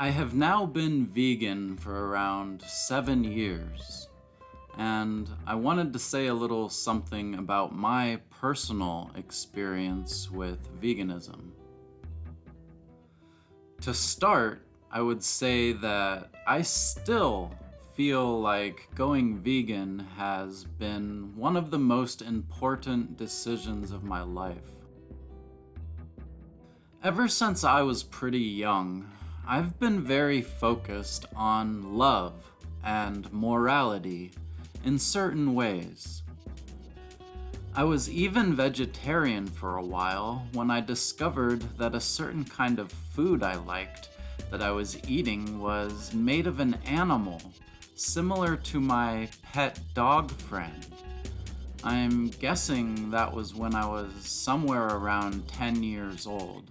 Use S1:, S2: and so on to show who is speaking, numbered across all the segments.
S1: I have now been vegan for around 7 years, and I wanted to say a little something about my personal experience with veganism. To start, I would say that I still feel like going vegan has been one of the most important decisions of my life. Ever since I was pretty young, I've been very focused on love and morality in certain ways. I was even vegetarian for a while when I discovered that a certain kind of food I liked that I was eating was made of an animal similar to my pet dog friend. I'm guessing that was when I was somewhere around 10 years old.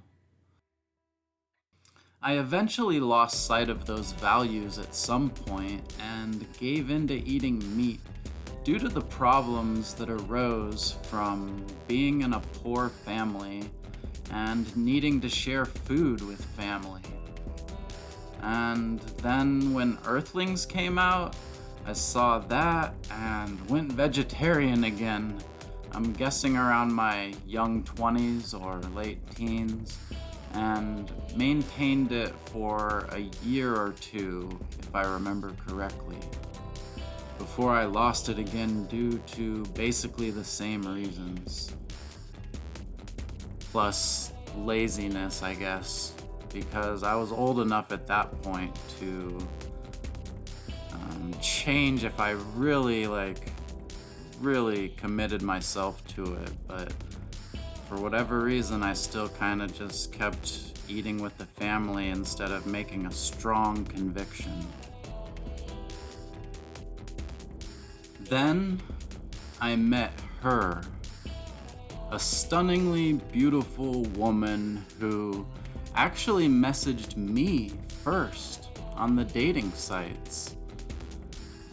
S1: I eventually lost sight of those values at some point and gave in to eating meat due to the problems that arose from being in a poor family and needing to share food with family. And then when Earthlings came out, I saw that and went vegetarian again. I'm guessing around my young 20s or late teens, and maintained it for a year or two, if I remember correctly, before I lost it again due to basically the same reasons. Plus laziness, I guess, because I was old enough at that point to change if I really committed myself to it, but for whatever reason, I still kind of just kept eating with the family instead of making a strong conviction. Then I met her, a stunningly beautiful woman who actually messaged me first on the dating sites.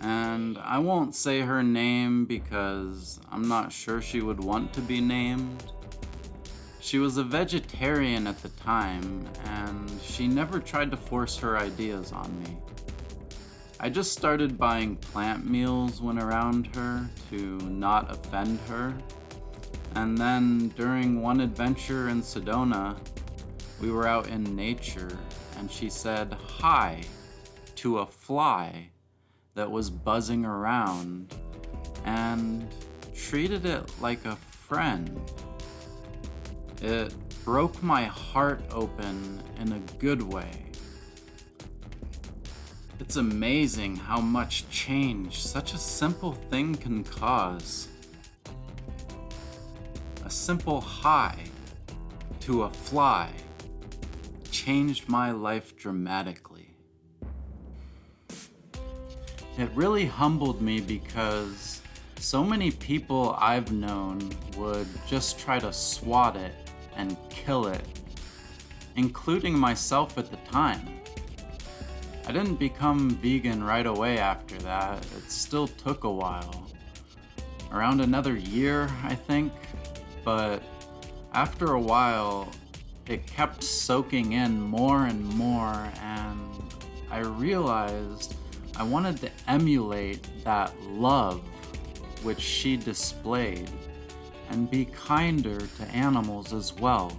S1: And I won't say her name because I'm not sure she would want to be named. She was a vegetarian at the time, and she never tried to force her ideas on me. I just started buying plant meals when around her to not offend her, and then during one adventure in Sedona, we were out in nature, and she said hi to a fly that was buzzing around, and treated it like a friend. It broke my heart open in a good way. It's amazing how much change such a simple thing can cause. A simple hi to a fly changed my life dramatically. It really humbled me because so many people I've known would just try to swat it and kill it, including myself at the time. I didn't become vegan right away after that. It still took a while. Around another year, I think. But after a while, it kept soaking in more and more, and I realized I wanted to emulate that love which she displayed and be kinder to animals as well.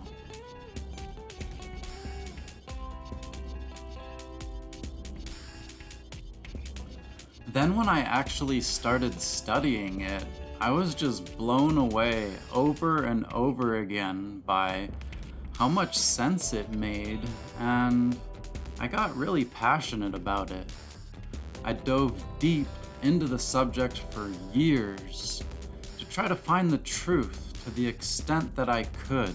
S1: Then when I actually started studying it, I was just blown away over and over again by how much sense it made, and I got really passionate about it. I dove deep into the subject for years to try to find the truth to the extent that I could.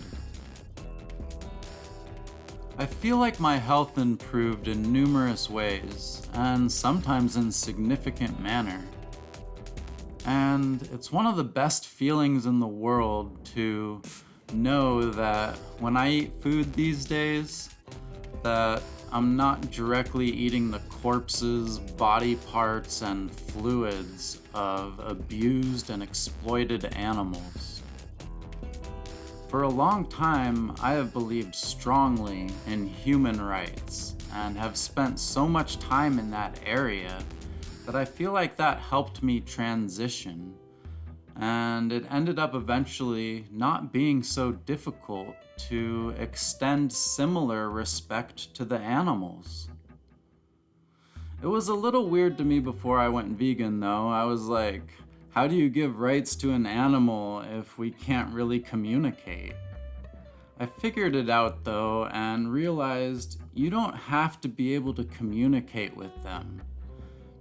S1: I feel like my health improved in numerous ways, and sometimes in significant manner. And it's one of the best feelings in the world to know that when I eat food these days, that I'm not directly eating the corpses, body parts, and fluids of abused and exploited animals. For a long time, I have believed strongly in human rights and have spent so much time in that area that I feel like that helped me transition. And it ended up eventually not being so difficult to extend similar respect to the animals. It was a little weird to me before I went vegan though. I was like, how do you give rights to an animal if we can't really communicate? I figured it out though and realized you don't have to be able to communicate with them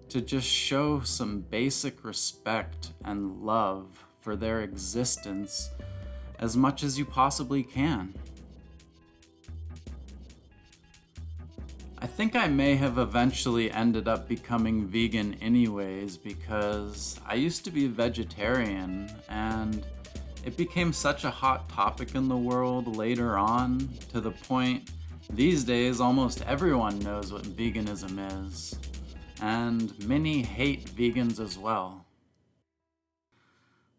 S1: to just show some basic respect and love for their existence as much as you possibly can. I think I may have eventually ended up becoming vegan anyways because I used to be a vegetarian and it became such a hot topic in the world later on to the point these days almost everyone knows what veganism is, and many hate vegans as well.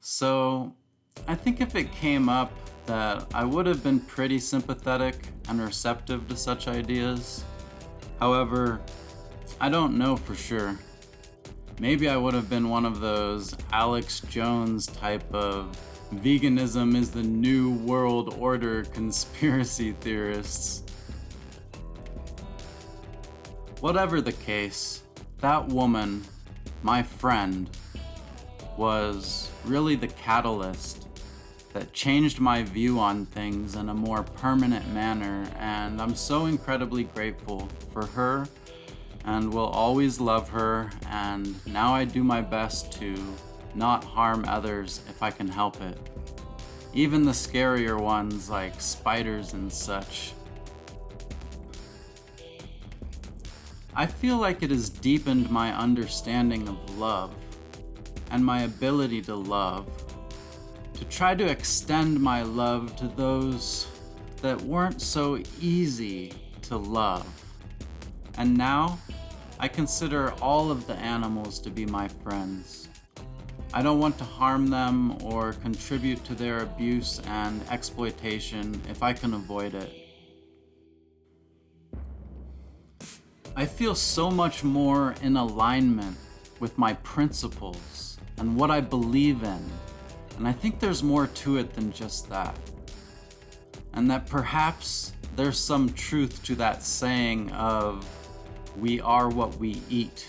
S1: So I think if it came up that I would have been pretty sympathetic and receptive to such ideas. However, I don't know for sure. Maybe I would have been one of those Alex Jones type of veganism is the new world order conspiracy theorists. Whatever the case, that woman, my friend, was really the catalyst that changed my view on things in a more permanent manner, and I'm so incredibly grateful for her and will always love her, and now I do my best to not harm others if I can help it. Even the scarier ones like spiders and such. I feel like it has deepened my understanding of love and my ability to love, to try to extend my love to those that weren't so easy to love. And now, I consider all of the animals to be my friends. I don't want to harm them or contribute to their abuse and exploitation if I can avoid it. I feel so much more in alignment with my principles and what I believe in, and I think there's more to it than just that. And that perhaps there's some truth to that saying of, we are what we eat.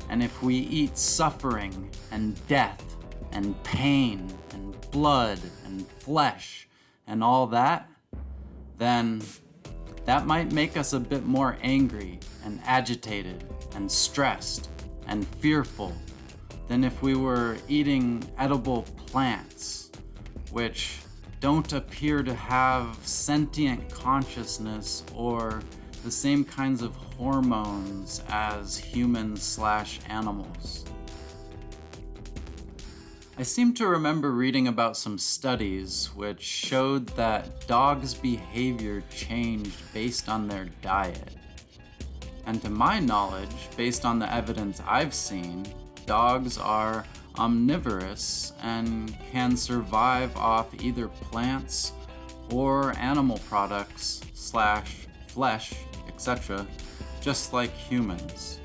S1: And if we eat suffering and death and pain and blood and flesh and all that, then that might make us a bit more angry and agitated and stressed and fearful than if we were eating edible plants, which don't appear to have sentient consciousness or the same kinds of hormones as humans/animals. I seem to remember reading about some studies which showed that dogs' behavior changed based on their diet. And to my knowledge, based on the evidence I've seen, dogs are omnivorous and can survive off either plants or animal products / flesh, etc., just like humans.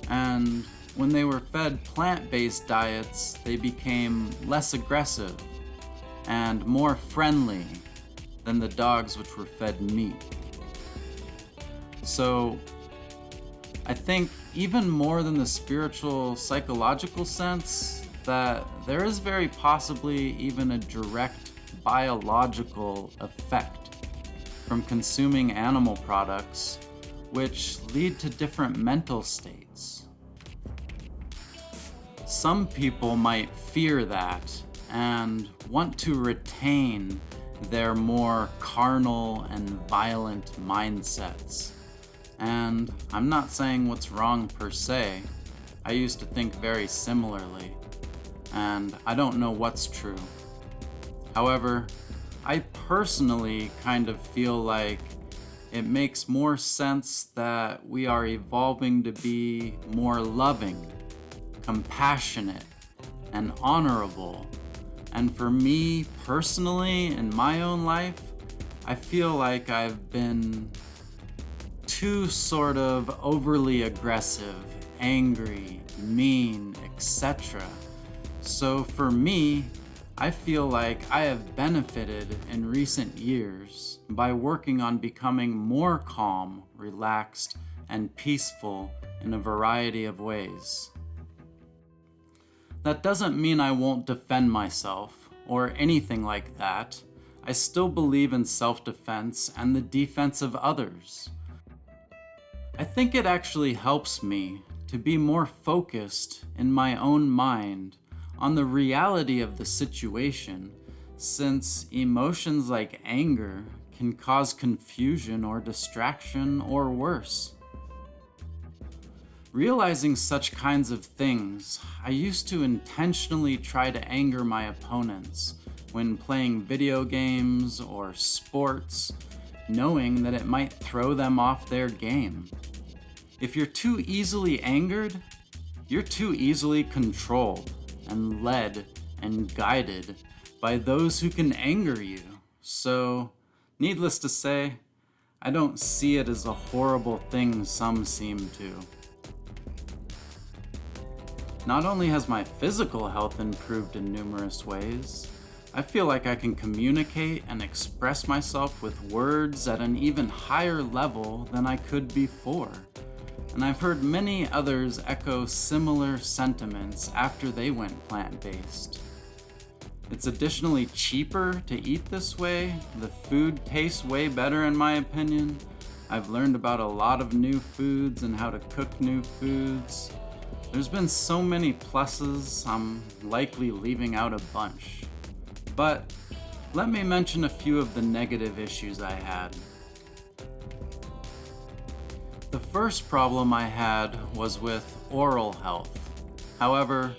S1: And when they were fed plant-based diets, they became less aggressive and more friendly than the dogs which were fed meat. So I think even more than the spiritual, psychological sense, that there is very possibly even a direct biological effect from consuming animal products, which lead to different mental states. Some people might fear that and want to retain their more carnal and violent mindsets. And I'm not saying what's wrong per se. I used to think very similarly, and I don't know what's true. However, I personally kind of feel like it makes more sense that we are evolving to be more loving, compassionate, and honorable. And for me personally, in my own life, I feel like I've been too sort of overly aggressive, angry, mean, etc. So for me, I feel like I have benefited in recent years by working on becoming more calm, relaxed, and peaceful in a variety of ways. That doesn't mean I won't defend myself or anything like that. I still believe in self-defense and the defense of others. I think it actually helps me to be more focused in my own mind on the reality of the situation, since emotions like anger can cause confusion or distraction or worse. Realizing such kinds of things, I used to intentionally try to anger my opponents when playing video games or sports, knowing that it might throw them off their game. If you're too easily angered, you're too easily controlled and led and guided by those who can anger you. So, needless to say, I don't see it as a horrible thing some seem to. Not only has my physical health improved in numerous ways, I feel like I can communicate and express myself with words at an even higher level than I could before. And I've heard many others echo similar sentiments after they went plant-based. It's additionally cheaper to eat this way. The food tastes way better in my opinion. I've learned about a lot of new foods and how to cook new foods. There's been so many pluses, I'm likely leaving out a bunch. But let me mention a few of the negative issues I had. The first problem I had was with oral health. However,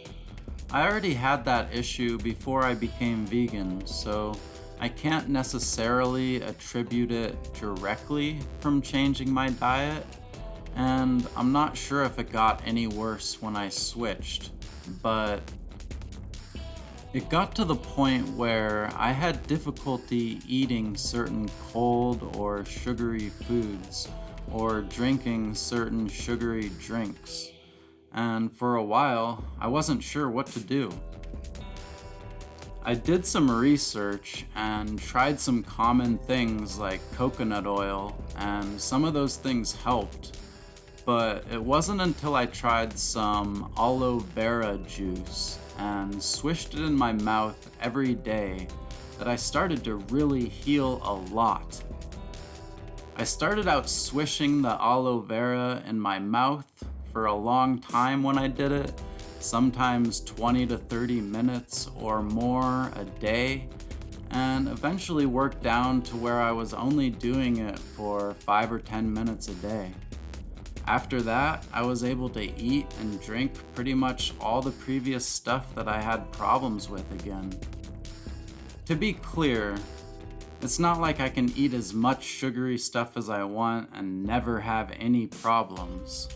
S1: I already had that issue before I became vegan, so I can't necessarily attribute it directly from changing my diet, and I'm not sure if it got any worse when I switched, but it got to the point where I had difficulty eating certain cold or sugary foods or drinking certain sugary drinks. And for a while, I wasn't sure what to do. I did some research and tried some common things like coconut oil, and some of those things helped. But it wasn't until I tried some aloe vera juice and swished it in my mouth every day that I started to really heal a lot. I started out swishing the aloe vera in my mouth for a long time when I did it, sometimes 20 to 30 minutes or more a day, and eventually worked down to where I was only doing it for 5 or 10 minutes a day. After that, I was able to eat and drink pretty much all the previous stuff that I had problems with again. To be clear, it's not like I can eat as much sugary stuff as I want and never have any problems.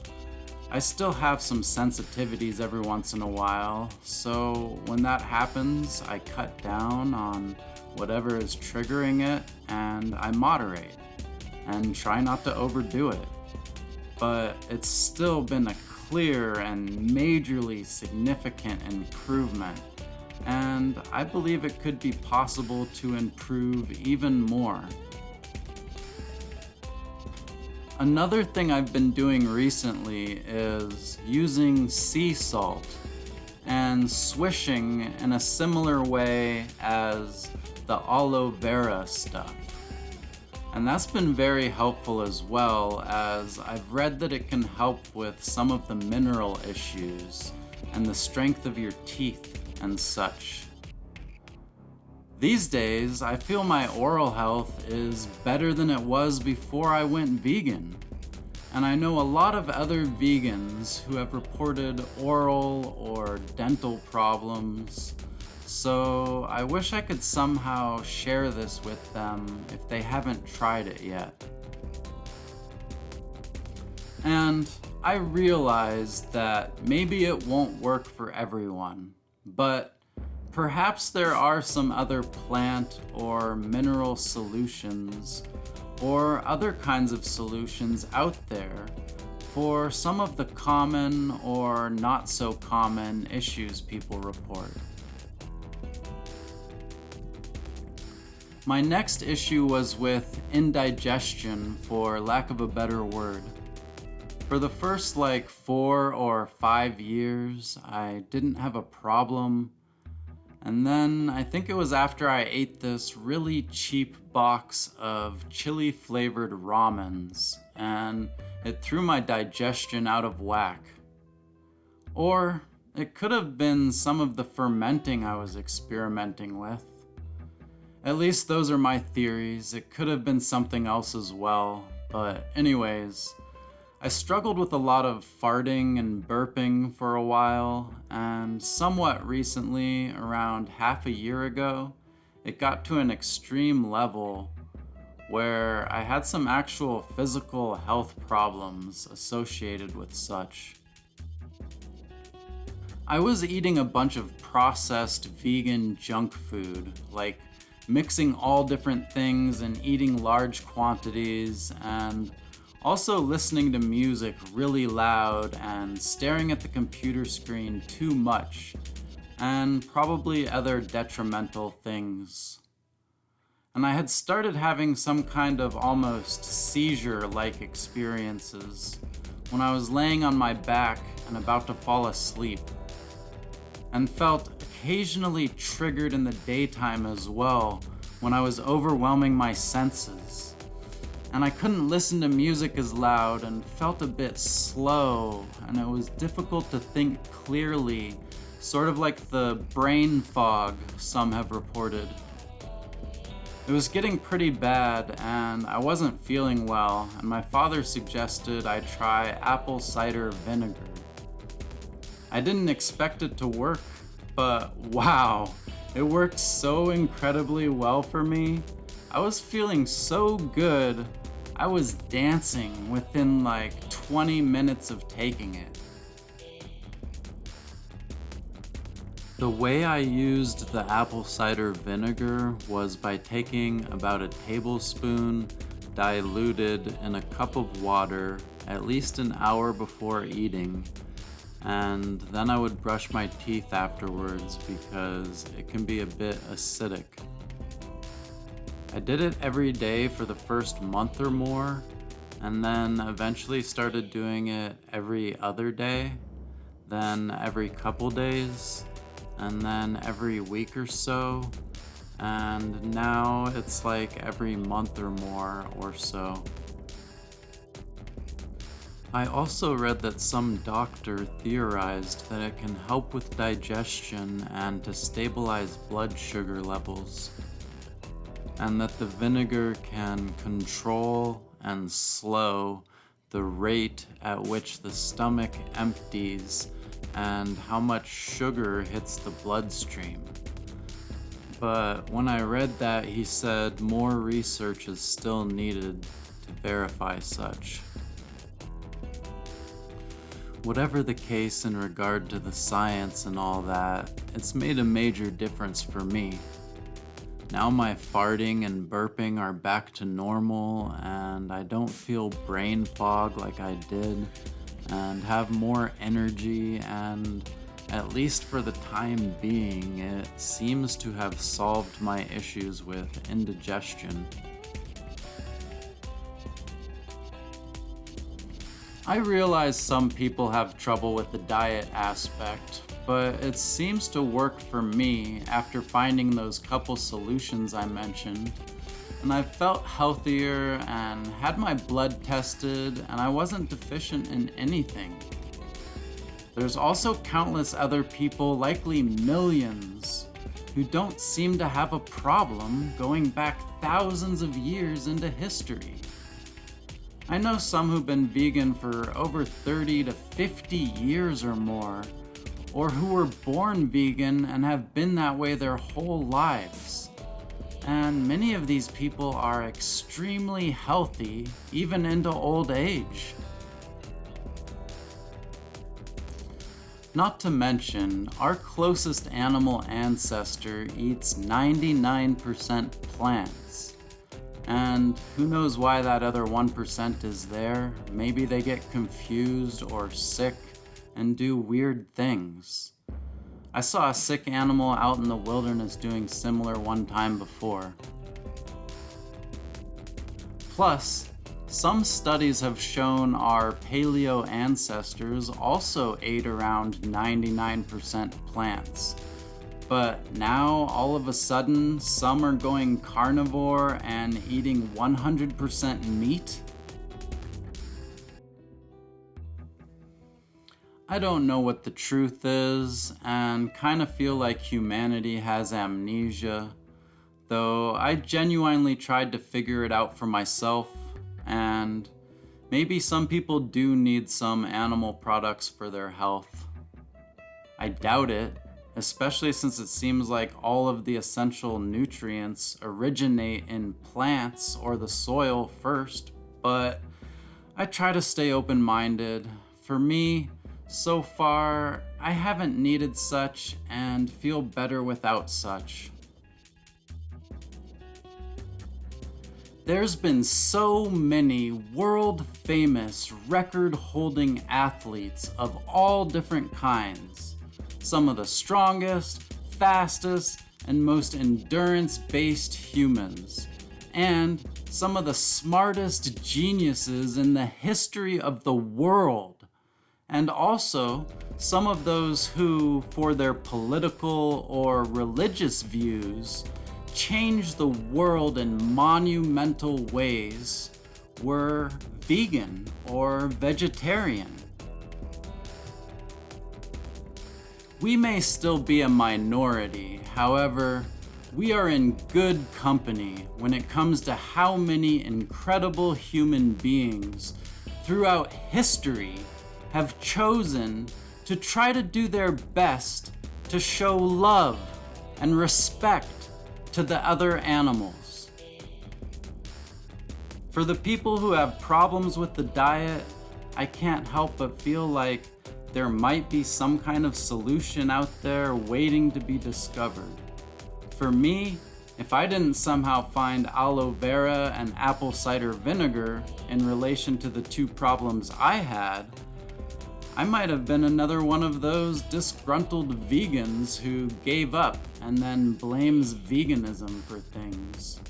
S1: I still have some sensitivities every once in a while, so when that happens, I cut down on whatever is triggering it and I moderate and try not to overdo it. But it's still been a clear and majorly significant improvement, and I believe it could be possible to improve even more. Another thing I've been doing recently is using sea salt and swishing in a similar way as the aloe vera stuff. And that's been very helpful as well, as I've read that it can help with some of the mineral issues and the strength of your teeth and such. These days, I feel my oral health is better than it was before I went vegan. And I know a lot of other vegans who have reported oral or dental problems. So I wish I could somehow share this with them if they haven't tried it yet. And I realize that maybe it won't work for everyone, but perhaps there are some other plant or mineral solutions or other kinds of solutions out there for some of the common or not so common issues people report. My next issue was with indigestion, for lack of a better word. For the first 4 or 5 years, I didn't have a problem. And then I think it was after I ate this really cheap box of chili flavored ramens, and it threw my digestion out of whack. Or it could have been some of the fermenting I was experimenting with. At least those are my theories. It could have been something else as well. But anyways, I struggled with a lot of farting and burping for a while, and somewhat recently, around half a year ago, it got to an extreme level where I had some actual physical health problems associated with such. I was eating a bunch of processed vegan junk food, like mixing all different things and eating large quantities, and also listening to music really loud and staring at the computer screen too much, and probably other detrimental things. And I had started having some kind of almost seizure-like experiences when I was laying on my back and about to fall asleep, and felt occasionally triggered in the daytime as well when I was overwhelming my senses. And I couldn't listen to music as loud and felt a bit slow, and it was difficult to think clearly, sort of like the brain fog some have reported. It was getting pretty bad, and I wasn't feeling well, and my father suggested I try apple cider vinegar. I didn't expect it to work, but wow, it worked so incredibly well for me. I was feeling so good, I was dancing within 20 minutes of taking it. The way I used the apple cider vinegar was by taking about a tablespoon diluted in a cup of water at least an hour before eating, and then I would brush my teeth afterwards because it can be a bit acidic. I did it every day for the first month or more, and then eventually started doing it every other day, then every couple days, and then every week or so, and now it's every month or more or so. I also read that some doctor theorized that it can help with digestion and to stabilize blood sugar levels, and that the vinegar can control and slow the rate at which the stomach empties and how much sugar hits the bloodstream. But when I read that, he said more research is still needed to verify such. Whatever the case in regard to the science and all that, it's made a major difference for me. Now my farting and burping are back to normal, and I don't feel brain fog like I did, and have more energy, and at least for the time being, it seems to have solved my issues with indigestion. I realize some people have trouble with the diet aspect, but it seems to work for me after finding those couple solutions I mentioned, and I felt healthier and had my blood tested, and I wasn't deficient in anything. There's also countless other people, likely millions, who don't seem to have a problem going back thousands of years into history. I know some who've been vegan for over 30 to 50 years or more, or who were born vegan and have been that way their whole lives. And many of these people are extremely healthy, even into old age. Not to mention, our closest animal ancestor eats 99% plants. And who knows why that other 1% is there? Maybe they get confused or sick and do weird things. I saw a sick animal out in the wilderness doing similar one time before. Plus, some studies have shown our paleo ancestors also ate around 99% plants. But now, all of a sudden, some are going carnivore and eating 100% meat? I don't know what the truth is, and kind of feel like humanity has amnesia, though I genuinely tried to figure it out for myself, and maybe some people do need some animal products for their health. I doubt it, especially since it seems like all of the essential nutrients originate in plants or the soil first, but I try to stay open-minded. For me, so far, I haven't needed such and feel better without such. There's been so many world-famous record-holding athletes of all different kinds. Some of the strongest, fastest, and most endurance-based humans. And some of the smartest geniuses in the history of the world. And also some of those who, for their political or religious views, changed the world in monumental ways, were vegan or vegetarian. We may still be a minority, however, we are in good company when it comes to how many incredible human beings throughout history have chosen to try to do their best to show love and respect to the other animals. For the people who have problems with the diet, I can't help but feel like there might be some kind of solution out there waiting to be discovered. For me, if I didn't somehow find aloe vera and apple cider vinegar in relation to the two problems I had, I might have been another one of those disgruntled vegans who gave up and then blames veganism for things.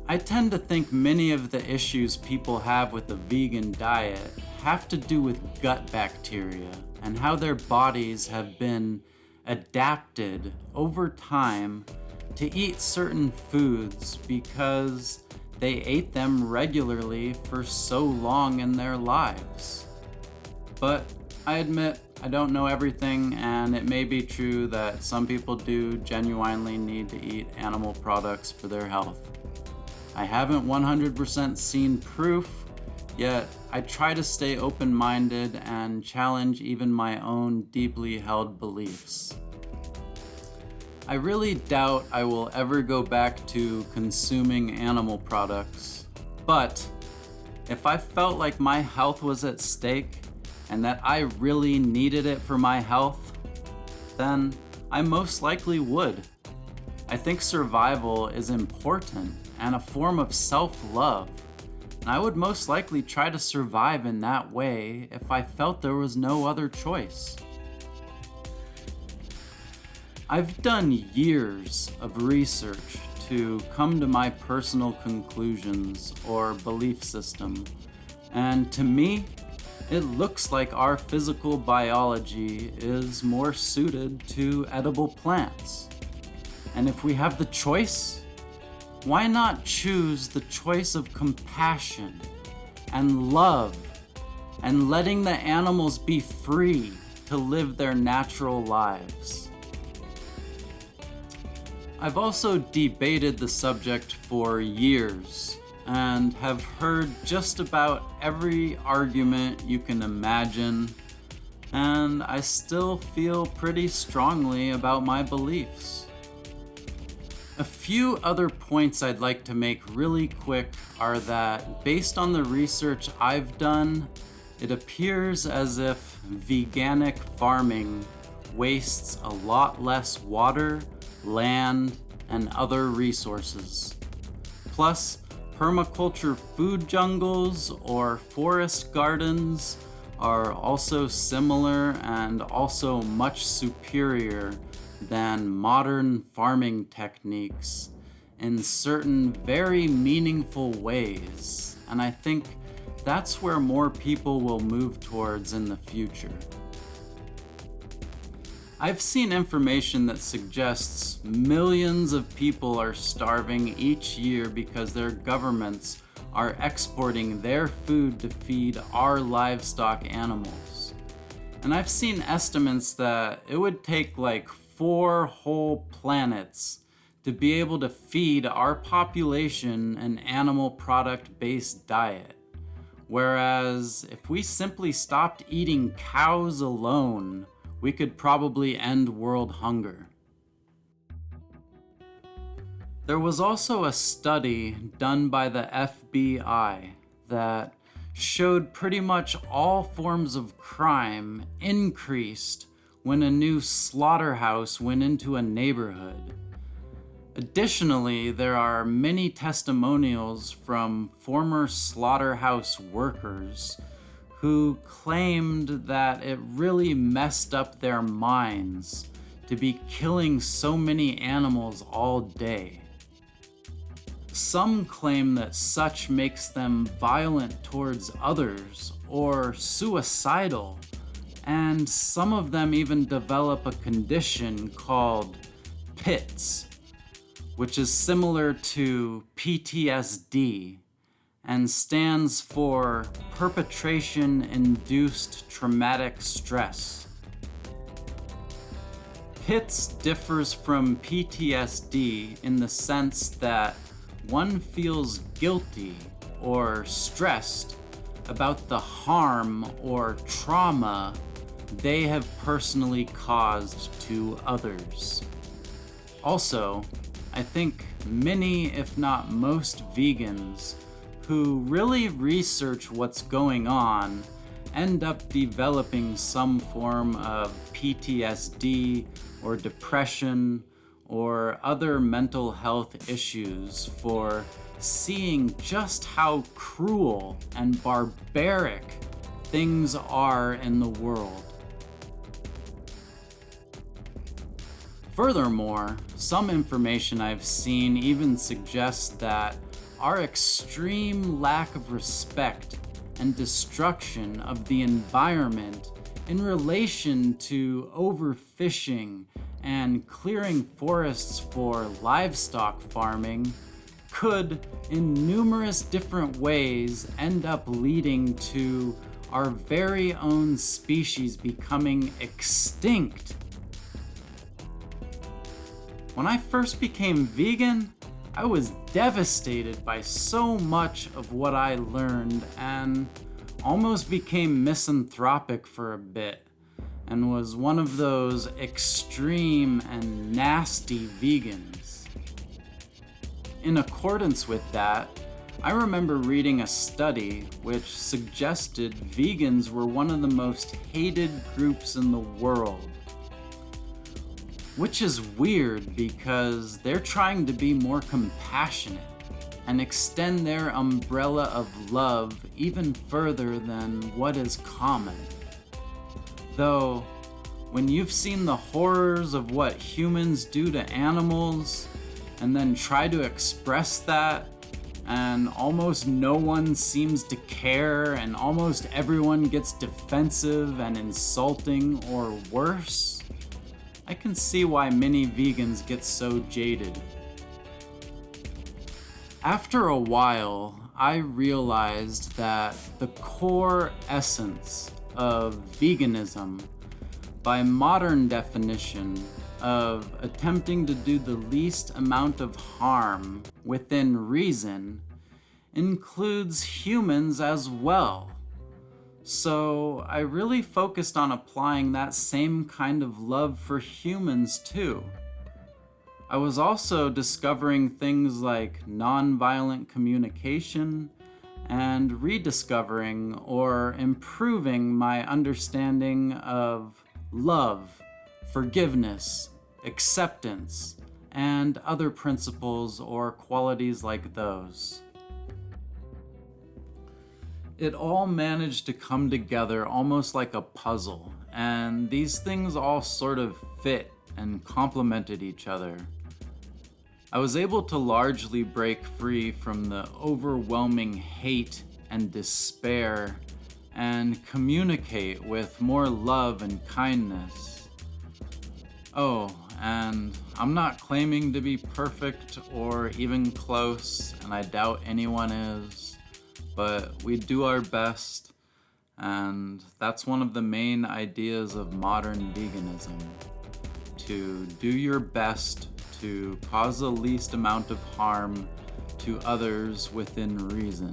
S1: I tend to think many of the issues people have with the vegan diet have to do with gut bacteria and how their bodies have been adapted over time to eat certain foods because they ate them regularly for so long in their lives. But I admit I don't know everything, and it may be true that some people do genuinely need to eat animal products for their health. I haven't 100% seen proof, yet I try to stay open-minded and challenge even my own deeply held beliefs. I really doubt I will ever go back to consuming animal products, but if I felt like my health was at stake and that I really needed it for my health, then I most likely would. I think survival is important and a form of self-love, and I would most likely try to survive in that way if I felt there was no other choice. I've done years of research to come to my personal conclusions or belief system, and to me, it looks like our physical biology is more suited to edible plants. And if we have the choice, why not choose the choice of compassion and love and letting the animals be free to live their natural lives? I've also debated the subject for years and have heard just about every argument you can imagine, and I still feel pretty strongly about my beliefs. A few other points I'd like to make really quick are that, based on the research I've done, it appears as if veganic farming wastes a lot less water, land, and other resources. Plus, permaculture food jungles or forest gardens are also similar and also much superior than modern farming techniques in certain very meaningful ways, and I think that's where more people will move towards in the future. I've seen information that suggests millions of people are starving each year because their governments are exporting their food to feed our livestock animals. And I've seen estimates that it would take like 4 whole planets to be able to feed our population an animal product-based diet. Whereas if we simply stopped eating cows alone, we could probably end world hunger. There was also a study done by the FBI that showed pretty much all forms of crime increased when a new slaughterhouse went into a neighborhood. Additionally, there are many testimonials from former slaughterhouse workers who claimed that it really messed up their minds to be killing so many animals all day. Some claim that such makes them violent towards others or suicidal, and some of them even develop a condition called PITS, which is similar to PTSD and stands for Perpetration-Induced Traumatic Stress. PITS differs from PTSD in the sense that one feels guilty or stressed about the harm or trauma they have personally caused to others. Also, I think many, if not most, vegans who really research what's going on end up developing some form of PTSD or depression or other mental health issues for seeing just how cruel and barbaric things are in the world. Furthermore, some information I've seen even suggests that our extreme lack of respect and destruction of the environment in relation to overfishing and clearing forests for livestock farming could, in numerous different ways, end up leading to our very own species becoming extinct. When I first became vegan, I was devastated by so much of what I learned and almost became misanthropic for a bit and was one of those extreme and nasty vegans. In accordance with that, I remember reading a study which suggested vegans were one of the most hated groups in the world. Which is weird because they're trying to be more compassionate and extend their umbrella of love even further than what is common. Though, when you've seen the horrors of what humans do to animals and then try to express that, and almost no one seems to care and almost everyone gets defensive and insulting or worse, I can see why many vegans get so jaded. After a while, I realized that the core essence of veganism, by modern definition of attempting to do the least amount of harm within reason, includes humans as well. So I really focused on applying that same kind of love for humans too. I was also discovering things like nonviolent communication and rediscovering or improving my understanding of love, forgiveness, acceptance, and other principles or qualities like those. It all managed to come together almost like a puzzle, and these things all sort of fit and complemented each other. I was able to largely break free from the overwhelming hate and despair and communicate with more love and kindness. Oh, and I'm not claiming to be perfect or even close, and I doubt anyone is, but we do our best, and that's one of the main ideas of modern veganism, to do your best to cause the least amount of harm to others within reason.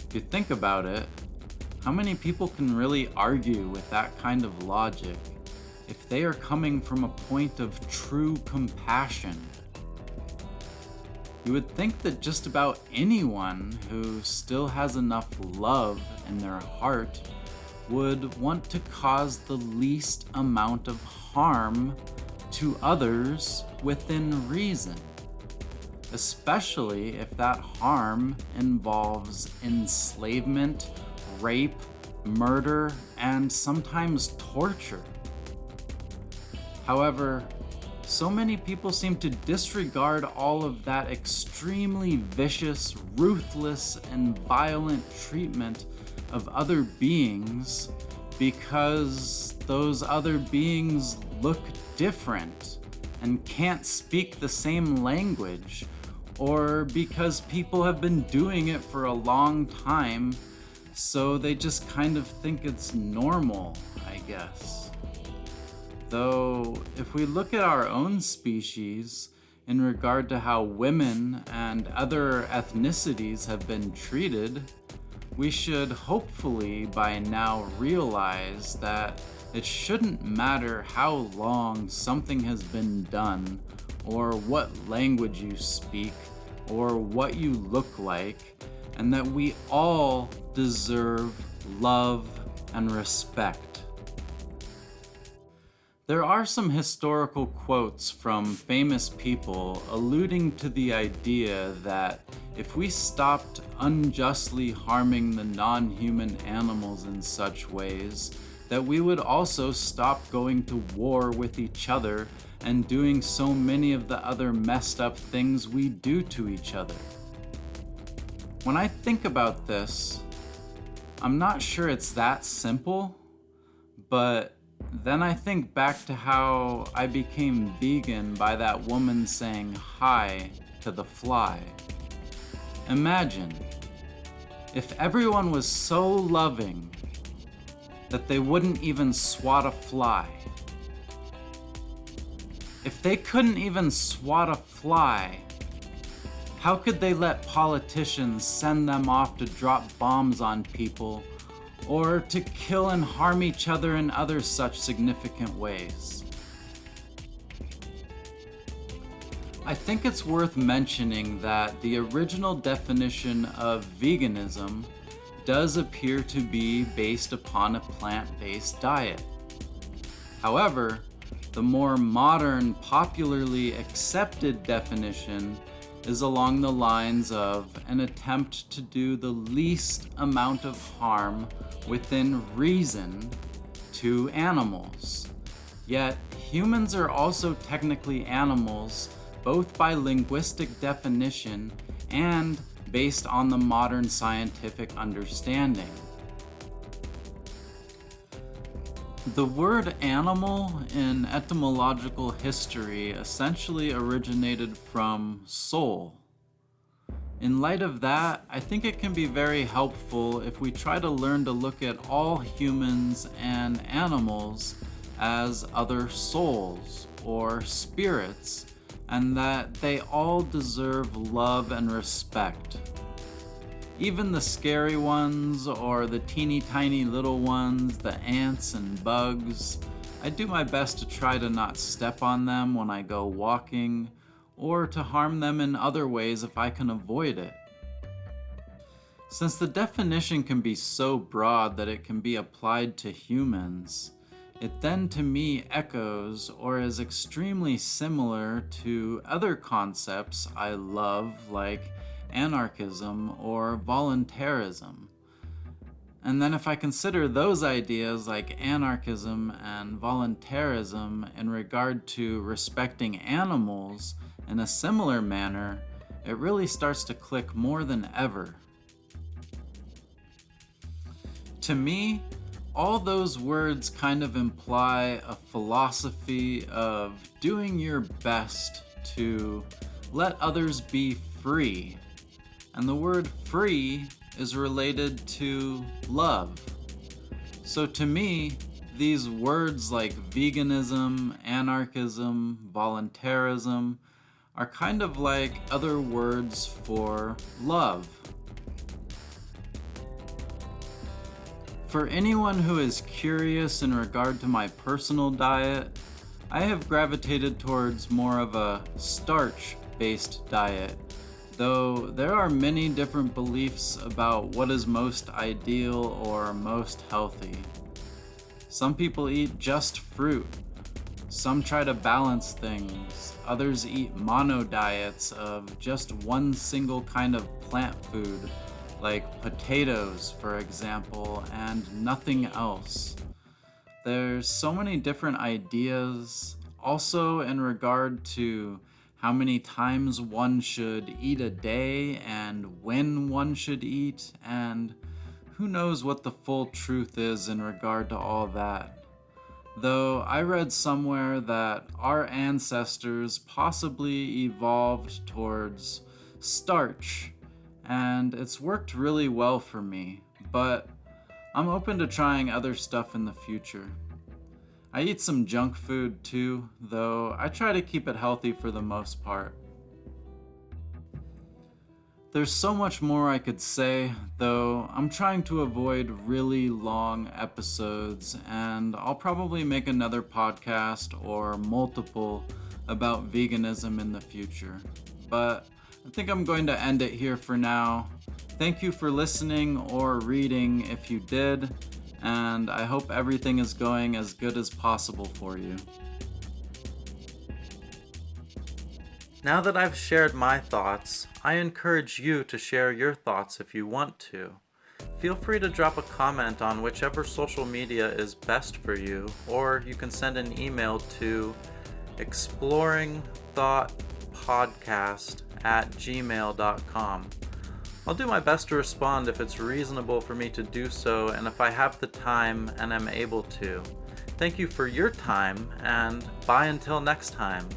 S1: If you think about it, how many people can really argue with that kind of logic if they are coming from a point of true compassion? You would think that just about anyone who still has enough love in their heart would want to cause the least amount of harm to others within reason, especially if that harm involves enslavement, rape, murder, and sometimes torture. However, so many people seem to disregard all of that extremely vicious, ruthless, and violent treatment of other beings because those other beings look different and can't speak the same language, or because people have been doing it for a long time, so they just kind of think it's normal, I guess. Though, if we look at our own species in regard to how women and other ethnicities have been treated, we should hopefully by now realize that it shouldn't matter how long something has been done, or what language you speak, or what you look like, and that we all deserve love and respect. There are some historical quotes from famous people alluding to the idea that if we stopped unjustly harming the non-human animals in such ways, that we would also stop going to war with each other and doing so many of the other messed up things we do to each other. When I think about this, I'm not sure it's that simple, but then I think back to how I became vegan by that woman saying hi to the fly. Imagine if everyone was so loving that they wouldn't even swat a fly. If they couldn't even swat a fly, how could they let politicians send them off to drop bombs on people or to kill and harm each other in other such significant ways? I think it's worth mentioning that the original definition of veganism does appear to be based upon a plant-based diet. However, the more modern, popularly accepted definition is along the lines of an attempt to do the least amount of harm within reason to animals. Yet, humans are also technically animals, both by linguistic definition and based on the modern scientific understanding. The word animal in etymological history essentially originated from soul. In light of that, I think it can be very helpful if we try to learn to look at all humans and animals as other souls or spirits, and that they all deserve love and respect. Even the scary ones or the teeny tiny little ones, the ants and bugs, I do my best to try to not step on them when I go walking or to harm them in other ways if I can avoid it. Since the definition can be so broad that it can be applied to humans, it then to me echoes or is extremely similar to other concepts I love, like anarchism or voluntarism. And then if I consider those ideas like anarchism and voluntarism in regard to respecting animals in a similar manner, it really starts to click more than ever. To me, all those words kind of imply a philosophy of doing your best to let others be free. And the word free is related to love. So to me, these words like veganism, anarchism, voluntarism are kind of like other words for love. For anyone who is curious in regard to my personal diet, I have gravitated towards more of a starch-based diet, though there are many different beliefs about what is most ideal or most healthy. Some people eat just fruit. Some try to balance things. Others eat mono diets of just one single kind of plant food, like potatoes, for example, and nothing else. There's so many different ideas, also in regard to how many times one should eat a day and when one should eat, and who knows what the full truth is in regard to all that. Though I read somewhere that our ancestors possibly evolved towards starch, and it's worked really well for me, but I'm open to trying other stuff in the future. I eat some junk food too, though I try to keep it healthy for the most part. There's so much more I could say, though I'm trying to avoid really long episodes, and I'll probably make another podcast or multiple about veganism in the future. But I think I'm going to end it here for now. Thank you for listening or reading if you did, and I hope everything is going as good as possible for you. Now that I've shared my thoughts, I encourage you to share your thoughts if you want to. Feel free to drop a comment on whichever social media is best for you, or you can send an email to exploringthoughtpodcast@gmail.com. I'll do my best to respond if it's reasonable for me to do so and if I have the time and am able to. Thank you for your time, and bye until next time.